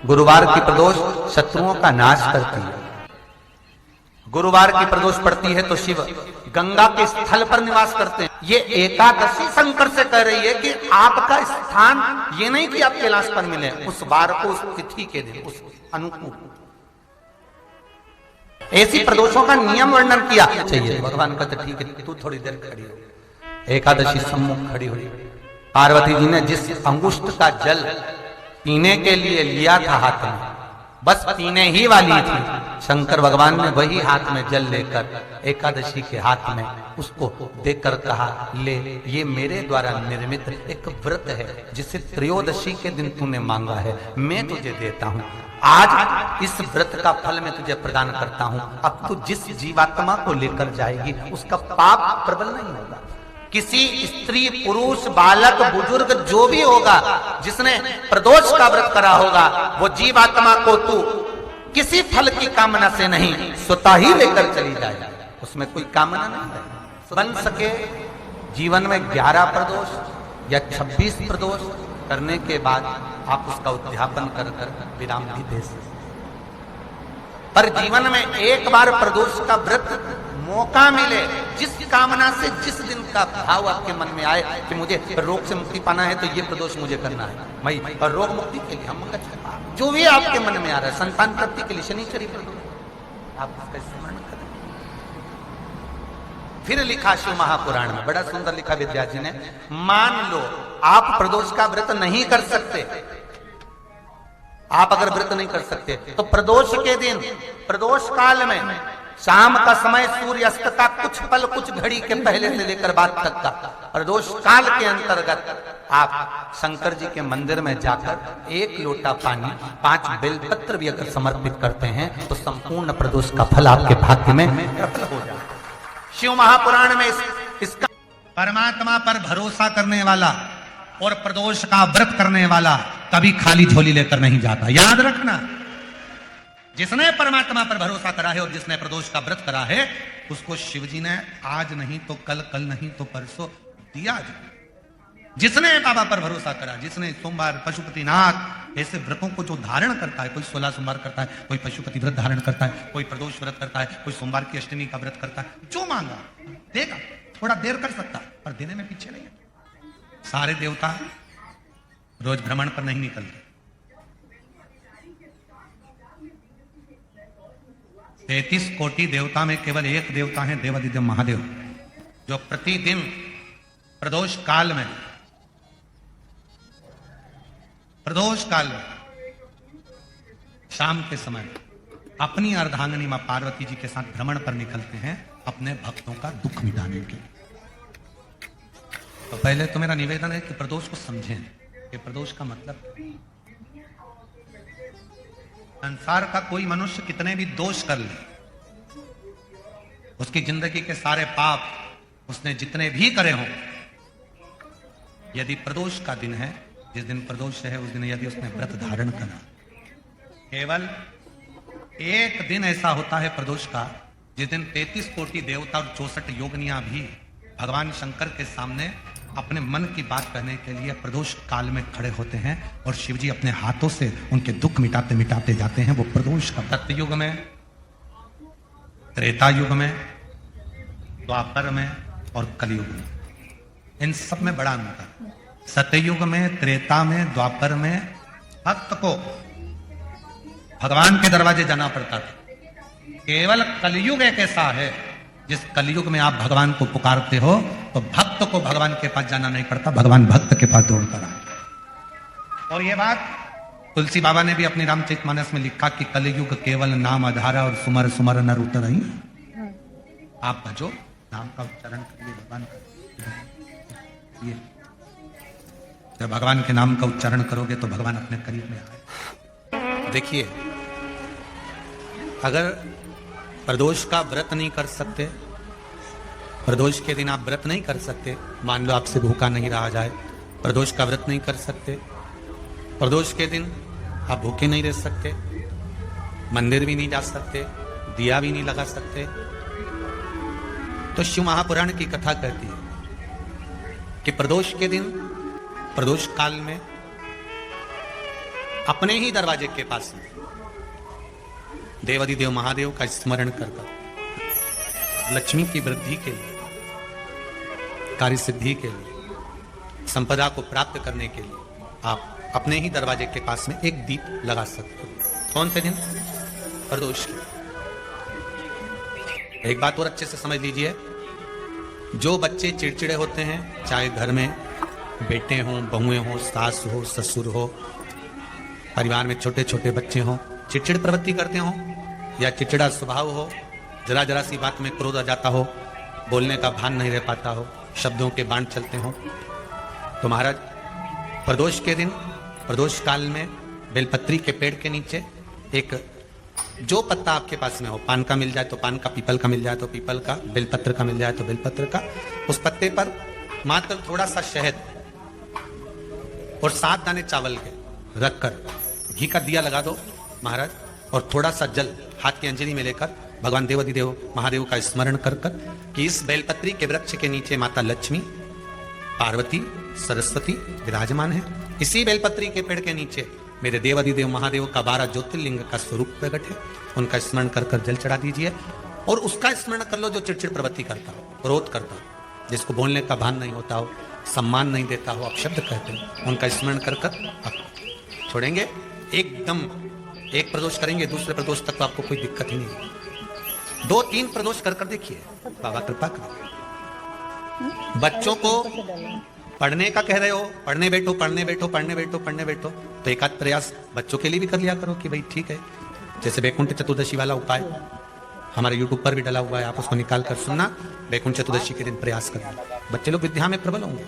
गुरुवार की प्रदोष शत्रुओं का नाश करती है। गुरुवार की प्रदोष पड़ती है तो शिव गंगा के स्थल पर निवास करते हैं। ये एकादशी शंकर से कह रही है कि आपका स्थान ये नहीं कि आप कैलाश पर मिले, उस बार को, उस तिथि के दिन, उस अनुकूल। ऐसी प्रदोषों का नियम वर्णन किया चाहिए। भगवान कहते ठीक है, तू थोड़ी देर खड़ी हो। एकादशी सम्मुख खड़ी हुई। पार्वती जी ने जिस अंगुष्ठ का जल पीने के लिए लिया था हाथ में, बस पीने ही वाली थी, शंकर भगवान ने वही हाथ में जल लेकर एकादशी के हाथ में उसको देकर कहा, ले, ये मेरे द्वारा निर्मित एक व्रत है जिसे त्रयोदशी के दिन तूने मांगा है, मैं तुझे देता हूं। आज इस व्रत का फल मैं तुझे प्रदान करता हूं। अब तू जिस जीवात्मा को लेकर जाएगी उसका पाप प्रबल नहीं होगा। किसी स्त्री, पुरुष, बालक, बुजुर्ग जो भी होगा जिसने प्रदोष का व्रत करा होगा, वो जीवात्मा को तू किसी फल की कामना से नहीं, स्वतः ही लेकर चली जाए। उसमें कोई कामना नहीं है। बन सके जीवन में 11 प्रदोष या 26 प्रदोष करने के बाद आप उसका उद्यापन कर विराम भी दे सकते। पर जीवन में एक बार प्रदोष का व्रत मौका मिले, जिस कामना से, जिस दिन का भाव आपके मन में आए कि मुझे रोग से मुक्ति पाना है तो ये प्रदोष मुझे करना है, भाई, और रोग मुक्ति के लिए हम जो भी आपके मन में आ रहा है, संतान प्राप्ति के लिए शनिचरी प्रदोष, आप उसका स्मरण करें। फिर लिखा शिव महापुराण में, बड़ा सुंदर लिखा विद्यार्थी जी ने, मान लो आप प्रदोष का व्रत नहीं कर सकते, आप अगर व्रत नहीं कर सकते तो प्रदोष के दिन, प्रदोष काल में शाम का समय, सूर्यास्त का कुछ पल, कुछ घड़ी के पहले से लेकर बाद तक का प्रदोष काल के अंतर्गत आप शंकर जी के मंदिर में जाकर 1 लोटा पानी, 5 बेलपत्र भी अगर समर्पित करते हैं तो संपूर्ण प्रदोष का फल आपके भाग्य में प्रकट हो जाए। शिव महापुराण में इसका परमात्मा पर भरोसा करने वाला और प्रदोष का व्रत करने वाला कभी खाली झोली लेकर नहीं जाता। याद रखना, जिसने परमात्मा पर भरोसा करा है और जिसने प्रदोष का व्रत करा है, उसको शिवजी ने आज नहीं तो कल, कल नहीं तो परसों दिया। जिसने बाबा पर भरोसा करा, जिसने सोमवार, पशुपतिनाथ ऐसे व्रतों को जो धारण करता है, कोई 16 सोमवार करता है, कोई पशुपति व्रत धारण करता है, कोई प्रदोष व्रत करता है, कोई सोमवार की अष्टमी का व्रत करता है, जो मांगा देगा। थोड़ा देर कर सकता है पर देने में पीछे नहीं है। सारे देवता रोज भ्रमण पर नहीं निकलते। 33 कोटि देवता में केवल एक देवता है, देवादिदेव महादेव, जो प्रतिदिन प्रदोष काल में, शाम के समय अपनी अर्धांगिनी मां पार्वती जी के साथ भ्रमण पर निकलते हैं अपने भक्तों का दुख मिटाने के लिए। तो पहले तो मेरा निवेदन है कि प्रदोष को समझें कि प्रदोष का मतलब, संसार का कोई मनुष्य कितने भी दोष कर ले, उसकी जिंदगी के सारे पाप उसने जितने भी करे हों, यदि प्रदोष का दिन है, जिस दिन प्रदोष है उस दिन यदि उसने व्रत धारण करा, केवल एक दिन ऐसा होता है प्रदोष का जिस दिन 33 कोटि देवता और 64 योगिनियां भी भगवान शंकर के सामने अपने मन की बात कहने के लिए प्रदोष काल में खड़े होते हैं और शिवजी अपने हाथों से उनके दुख मिटाते मिटाते जाते हैं। वो प्रदोष का सतयुग में, त्रेता युग में, द्वापर में और कलयुग में, इन सब में बड़ा अंतर। सतयुग में, त्रेता में, द्वापर में भक्त को भगवान के दरवाजे जाना पड़ता था। केवल कलयुग एक ऐसा है जिस कलयुग में आप भगवान को पुकारते हो तो भक्त को भगवान के पास जाना नहीं पड़ता, भगवान भक्त के पास दौड़कर आए। और ये बात तुलसी बाबा ने भी अपनी रामचरितमानस में लिखा कि कलयुग केवल नाम आधारा और सुमर सुमर नर उतर ही। आप भजो, नाम का उच्चारण करिए, भगवान का, ये जब भगवान के नाम का उच्चारण करोगे तो भगवान अपने करीब में आए। देखिए, अगर प्रदोष का व्रत नहीं कर सकते, प्रदोष के दिन आप व्रत नहीं कर सकते, मान लो आपसे भूखा नहीं रहा जाए, प्रदोष का व्रत नहीं कर सकते, प्रदोष के दिन आप भूखे नहीं रह सकते, मंदिर भी नहीं जा सकते, दिया भी नहीं लगा सकते, तो शिव महापुराण की कथा कहती है कि प्रदोष के दिन, प्रदोष काल में अपने ही दरवाजे के पास में देवाधिदेव महादेव का स्मरण कर लक्ष्मी की वृद्धि के लिए, कार्य सिद्धि के लिए, संपदा को प्राप्त करने के लिए आप अपने ही दरवाजे के पास में एक दीप लगा सकते हो। कौन से दिन? प्रदोष के। एक बात और अच्छे से समझ लीजिए, जो बच्चे चिड़चिड़े होते हैं, चाहे घर में बेटे हों, बहुएं हों, सास हो, ससुर हो, परिवार में छोटे छोटे बच्चे हों, चिड़चिड़ प्रवृत्ति करते हों या चिड़चिड़ा स्वभाव हो, जरा जरा सी बात में क्रोध आ जाता हो, बोलने का भान नहीं रह पाता हो, शब्दों के बाण चलते हों, तो महाराज प्रदोष के दिन, प्रदोष काल में बेलपत्री के पेड़ के नीचे एक जो पत्ता आपके पास में हो, पान का मिल जाए तो पान का, पीपल का मिल जाए तो पीपल का, बेलपत्र का मिल जाए तो बेलपत्र का, उस पत्ते पर मात्र थोड़ा सा शहद और 7 दाने चावल के रखकर घी का दिया लगा दो महाराज, और थोड़ा सा जल हाथ की अंजलि में लेकर भगवान देवाधिदेव महादेव का स्मरण कर कर कि इस बेलपत्री के वृक्ष के नीचे माता लक्ष्मी, पार्वती, सरस्वती विराजमान है। इसी बेलपत्री के पेड़ के नीचे मेरे देवाधिदेव महादेव का 12 ज्योतिर्लिंग का स्वरूप प्रकट है। उनका स्मरण कर कर जल चढ़ा दीजिए और उसका स्मरण कर लो जो चिड़चिड़ प्रवृत्ति करता हो, क्रोध करता हो, जिसको बोलने का भान नहीं होता हो, सम्मान नहीं देता हो, आप शब्द कहते हैं, उनका स्मरण कर कर आप छोड़ेंगे। एकदम एक प्रदोष करेंगे, दूसरे प्रदोष तक तो आपको कोई दिक्कत ही नहीं है। 2-3 प्रदोष कर कर देखिए, बाबा कृपा करें। बच्चों को पढ़ने का कह रहे हो, पढ़ने बैठो, पढ़ने बैठो, पढ़ने बैठो, पढ़ने बैठो, तो एक आध प्रयास बच्चों के लिए भी कर लिया करो कि भाई ठीक है, जैसे वैकुंठ चतुर्दशी वाला उपाय हमारे YouTube पर भी डला हुआ है, आप उसको निकाल कर सुनना। वैकुंठ चतुर्दशी के दिन प्रयास करना, बच्चे लोग विद्या में प्रबल होंगे।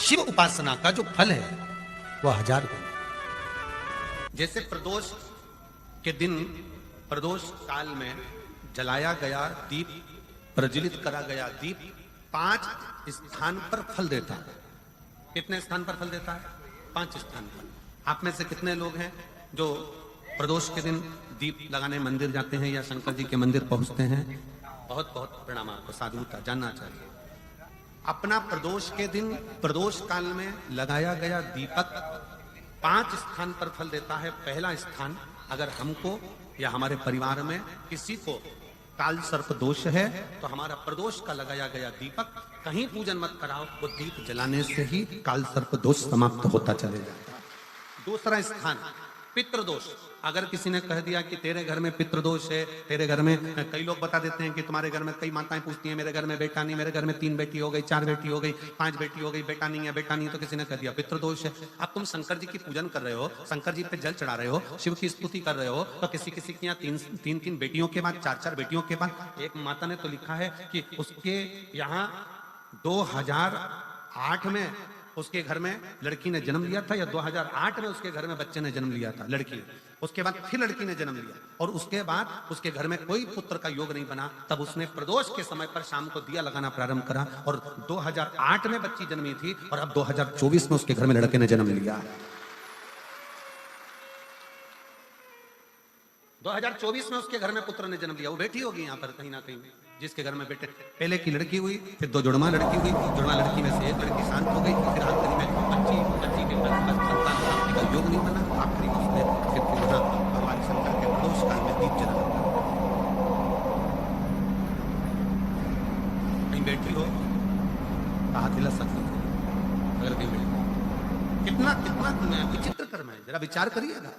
शिव उपासना का जो फल है वह 1000 गुना। जैसे प्रदोष के दिन, प्रदोष काल में जलाया गया दीप, प्रज्वलित करा गया दीप 5 स्थान पर फल देता है। कितने स्थान पर फल देता है? 5 स्थान पर। आप में से कितने लोग हैं जो प्रदोष के दिन दीप लगाने मंदिर जाते हैं या शंकर जी के मंदिर पहुंचते हैं? बहुत बहुत प्रणाम आपको, साधुता जानना चाहिए। अपना प्रदोष के दिन, प्रदोष काल में लगाया गया दीपक 5 स्थान पर फल देता है। पहला स्थान, अगर हमको या हमारे परिवार में किसी को काल सर्प दोष है तो हमारा प्रदोष का लगाया गया दीपक कहीं पूजन मत कराओ, वो दीप जलाने से ही काल सर्प दोष समाप्त होता चले जाता है। दूसरा स्थान, पितृदोष। अगर किसी ने कह दिया कि तेरे घर में पितृदोष है, तेरे घर में, कई लोग बता देते हैं कि तुम्हारे घर में, कई माताएं पूछती हैं मेरे घर में बेटा नहीं, मेरे घर में 3 बेटी हो गई, 4 बेटी हो गई, 5 बेटी हो गई, बेटा नहीं है, बेटा नहीं है, तो किसी ने कह दिया पितृदोष है। अब तुम शंकर जी की पूजन कर रहे हो, शंकर जी पे जल चढ़ा रहे हो, शिव की स्तुति कर रहे हो, तो किसी किसी के यहाँ 3 बेटियों के बाद, 4 बेटियों के बाद, एक माता ने तो लिखा है कि उसके यहाँ 2008 में उसके घर में लड़की ने जन्म लिया था, या 2008 में उसके घर में बच्चे ने जन्म लिया था, लड़की ने। उसके बाद फिर लड़की ने जन्म लिया और उसके बाद उसके घर में कोई पुत्र का योग नहीं बना। तब उसने प्रदोष के समय पर शाम को दिया लगाना प्रारंभ करा और 2008 में बच्ची जन्मी थी और अब 2024 में उसके घर में लड़के ने जन्म लिया। 2024 में उसके घर में पुत्र ने जन्म लिया। वो बेटी होगी यहाँ पर कहीं ना कहीं, जिसके घर में बेटे, पहले की लड़की हुई, फिर 2 जुड़वा लड़की हुई, जुड़वा लड़की में से एक लड़की शांत हो गई, फिर आखिरी में बच्ची के संतान प्राप्ति का योग नहीं बना, आखिरी में उसने फिर यहाँ भगवान शंकर के प्रदोष काल में दीप जला। कहीं बेटी हो हाथ हिला सकते, अगर कहीं बेटी, कितना कितना विचित्र कर्म है, जरा विचार करिएगा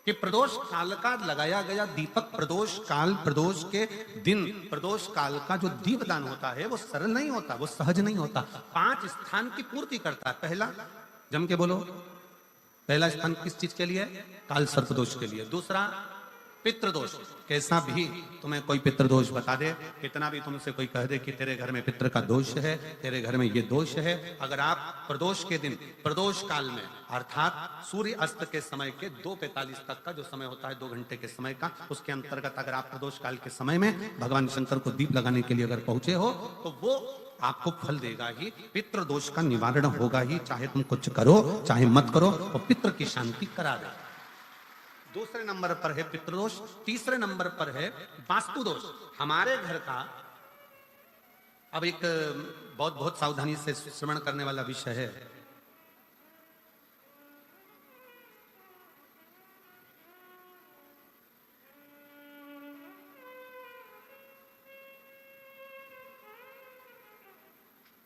कि प्रदोष काल का लगाया गया दीपक, प्रदोष काल, प्रदोष के दिन, प्रदोष काल का जो दीपदान होता है वो सरल नहीं होता, वो सहज नहीं होता। 5 स्थान की पूर्ति करता है। पहला, जम के बोलो, पहला स्थान किस चीज के लिए? काल सर्पदोष के लिए। दूसरा, पितृदोष। कैसा भी तुम्हें कोई पितृदोष बता दे, कितना भी तुमसे कोई कह दे कि तेरे घर में पितृ का दोष है, तेरे घर में ये दोष है, अगर आप प्रदोष के दिन, प्रदोष काल में, अर्थात सूर्य अस्त के समय के 2:45 तक का जो समय होता है, 2 घंटे के समय का, उसके अंतर्गत अगर आप प्रदोष काल के समय में भगवान शंकर को दीप लगाने के लिए अगर पहुंचे हो तो वो आपको फल देगा ही, पितृदोष का निवारण होगा ही, चाहे तुम कुछ करो चाहे मत करो, और पितृ की शांति करा दे। दूसरे नंबर पर है पितृदोष। तीसरे नंबर पर है वास्तु दोष। हमारे घर का अब एक बहुत बहुत सावधानी से श्रवण करने वाला विषय है।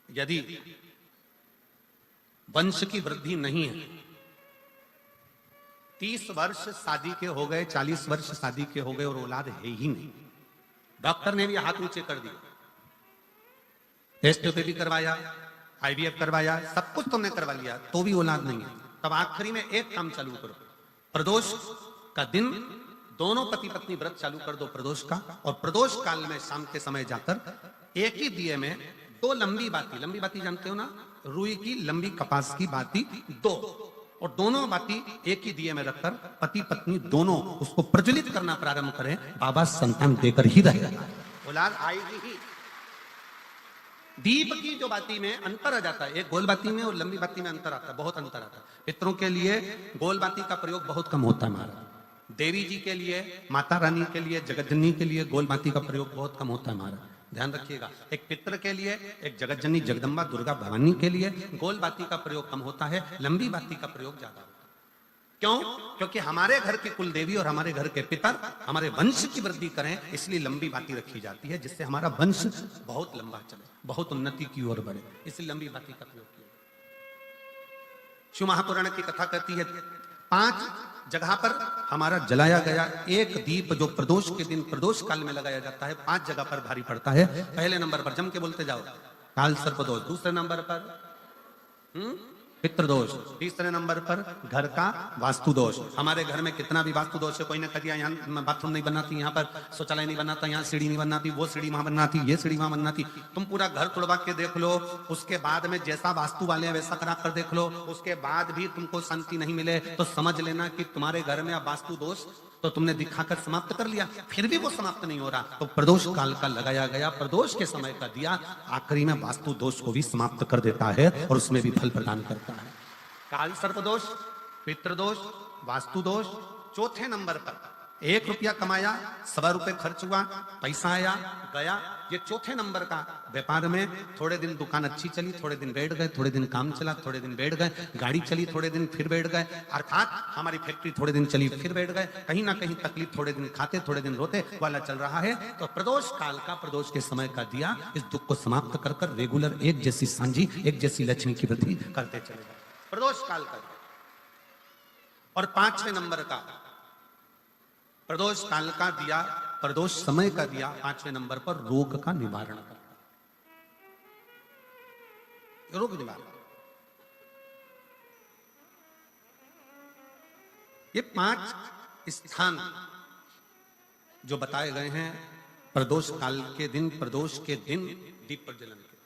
यदि वंश की वृद्धि नहीं है, 30 वर्ष शादी के हो गए, 40 वर्ष शादी के हो गए और औलाद है ही नहीं, डॉक्टर ने भी हाथ ऊंचे कर दिए, टेस्ट भी करवाया, आईवीएफ करवाया, सब कुछ तुमने करवा लिया, तो भी औलाद नहीं है, तब आखिरी में एक काम चालू करो, प्रदोष का दिन दोनों पति पत्नी व्रत चालू कर दो प्रदोष का, और प्रदोष काल में शाम के समय जाकर एक ही दिए में 2 लंबी बाती जानते हो ना, रुई की लंबी कपास की बाती 2, और दोनों बाती एक ही दिए में रखकर पति पत्नी दोनों उसको प्रज्वलित करना प्रारंभ करें, बाबा संतान देकर ही रहेगा, औलाद आएगी ही। दीप की जो बाती में अंतर आ जाता है, एक गोल बाती में और लंबी बाती में अंतर आता है, बहुत अंतर आता है। पितरों के लिए गोल बाती का प्रयोग बहुत कम होता है हमारा, देवी जी के लिए, माता रानी के लिए, जगतजननी के लिए गोल बाती का प्रयोग बहुत कम होता है हमारा, ध्यान रखिएगा। एक पितर के लिए, एक जगतजननी जगदम्बा दुर्गा भवानी के लिए गोल बाती का प्रयोग कम होता है, लंबी बाती का प्रयोग ज्यादा होता है। क्यों? क्योंकि हमारे घर की कुल देवी और हमारे घर के पितर हमारे वंश की वृद्धि करें, इसलिए लंबी बाती रखी जाती है, जिससे हमारा वंश बहुत लंबा चले, बहुत उन्नति की ओर बढ़े, इसलिए लंबी बाती का प्रयोग किया। शिव महापुराण की कथा कहती है 5 जगह पर हमारा जलाया गया एक दीप जो प्रदोष के दिन प्रदोष काल में लगाया जाता है, 5 जगह पर भारी पड़ता है। पहले नंबर पर जम के बोलते जाओ, काल सर्प दोष, दूसरे नंबर पर पितृदोष, तीसरे नंबर पर घर का वास्तु दोष। हमारे घर में कितना भी वास्तु दोष है, कोई ने कह दिया यहाँ बाथरूम नहीं बनाती, यहाँ पर शौचालय नहीं बनाता, यहाँ सीढ़ी नहीं बनाती, वो सीढ़ी वहां बनाती, ये सीढ़ी वहां बनाती, तुम पूरा घर तुड़वा के देख लो, उसके बाद में जैसा वास्तु वाले हैं वैसा करा कर देख लो, उसके बाद भी तुमको शांति नहीं मिले तो समझ लेना कि तुम्हारे घर में अब वास्तु दोष तो तुमने दिखाकर समाप्त कर लिया, फिर भी वो समाप्त नहीं हो रहा, तो प्रदोष काल का लगाया गया प्रदोष के समय का दिया आखिरी में वास्तु दोष को भी समाप्त कर देता है और उसमें भी फल प्रदान करता है। काल सर्प दोष, पितृदोष, वास्तु दोष। चौथे नंबर पर 1 रुपया कमाया, 1.25 रुपए खर्च हुआ, पैसा आया गया, ये चौथे नंबर का। व्यापार में थोड़े दिन दुकान अच्छी चली, थोड़े दिन बैठ गए, थोड़े दिन काम चला, थोड़े दिन बैठ गए, गाड़ी चली, थोड़े दिन फिर बैठ गए, अर्थात हमारी फैक्ट्री थोड़े दिन चली फिर बैठ गए, कहीं ना कहीं तकलीफ, थोड़े दिन खाते थोड़े दिन रोते वाला चल रहा है। तो प्रदोष काल का, प्रदोष के समय का दिया इस दुख को समाप्त कर कर रेगुलर एक जैसी सांझी, एक जैसी लक्ष्मी की वृद्धि करते चले गए, प्रदोष काल का। और 5वें नंबर का प्रदोष काल का दिया, प्रदोष समय का दिया 5वें नंबर पर रोग का निवारण करता, रोग निवारण। ये 5 स्थान जो बताए गए हैं प्रदोष काल के दिन, प्रदोष के दिन दीप प्रज्वलन के,